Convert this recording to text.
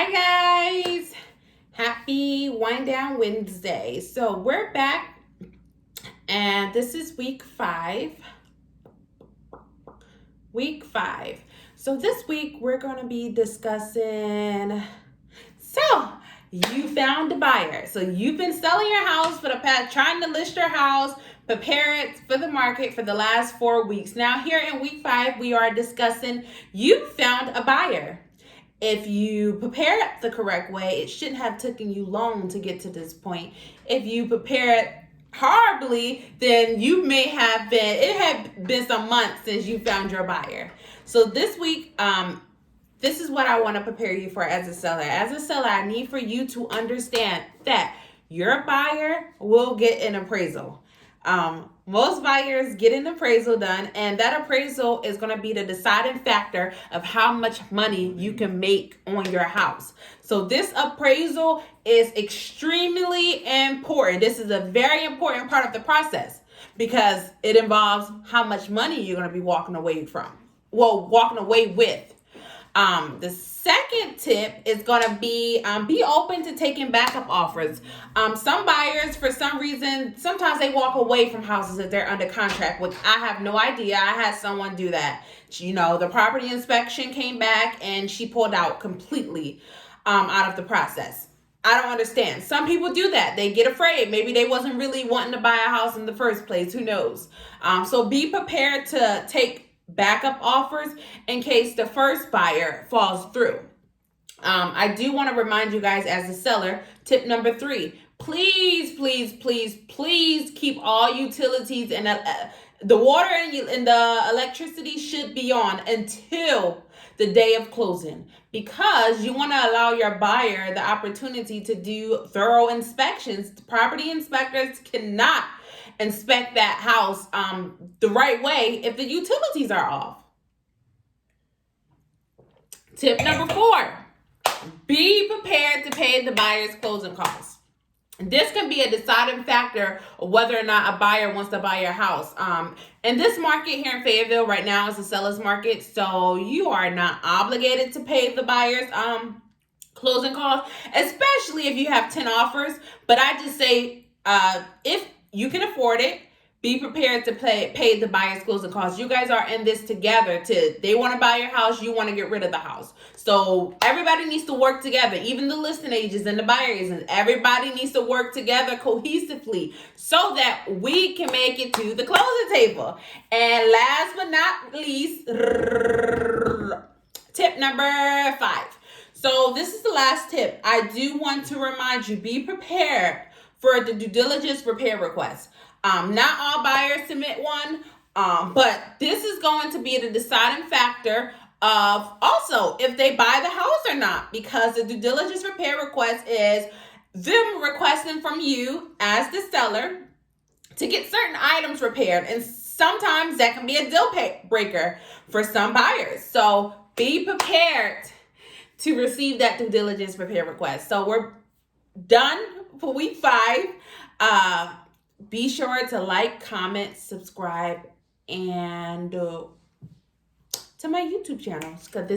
Hi guys, happy Wind Down Wednesday. So we're back and this is week five. So this week we're going to be discussing, you found a buyer. So you've been selling your house for the past, trying to list your house, prepare it for the market for the last 4 weeks. Now here in week 5, we are discussing you found a buyer. If you prepare it the correct way, it shouldn't have taken you long to get to this point. If you prepare it horribly, then you may have been, it had been some months since you found your buyer. So this week, this is what I want to prepare you for as a seller. As a seller, I need for you to understand that your buyer will get an appraisal. Most buyers get an appraisal done, and that appraisal is going to be the deciding factor of how much money you can make on your house. So this appraisal is extremely important. This is a very important part of the process because it involves how much money you're going to be walking away with. The second tip is going to be open to taking backup offers. Some buyers, for some reason, sometimes they walk away from houses if they're under contract, which I have no idea. I had someone do that. The property inspection came back and she pulled out completely out of the process. I don't understand. Some people do that. They get afraid. Maybe they wasn't really wanting to buy a house in the first place. Who knows? So be prepared to take backup offers in case the first buyer falls through. I do want to remind you guys as a seller, tip number 3, please keep all utilities and the water and the electricity should be on until the day of closing, because you want to allow your buyer the opportunity to do thorough inspections. Property inspectors cannot inspect that house the right way if the utilities are off. Tip number 4, be prepared to pay the buyer's closing costs. This can be a deciding factor of whether or not a buyer wants to buy your house. In this market here in Fayetteville right now is a seller's market, so you are not obligated to pay the buyer's closing costs, especially if you have 10 offers. But I just say if you can afford it, be prepared to pay the buyer's closing costs. You guys are in this together. They want to buy your house, you want to get rid of the house. So everybody needs to work together, even the listing agents and the buyer agents. Everybody needs to work together cohesively so that we can make it to the closing table. And last but not least, tip number 5. So this is the last tip. I do want to remind you, be prepared for the due diligence repair request. Not all buyers submit one, but this is going to be the deciding factor of also if they buy the house or not, because the due diligence repair request is them requesting from you as the seller to get certain items repaired, and sometimes that can be a deal breaker for some buyers. So be prepared to receive that due diligence repair request. So we're done for week 5. Be sure to like, comment, subscribe, and to my YouTube channel, because this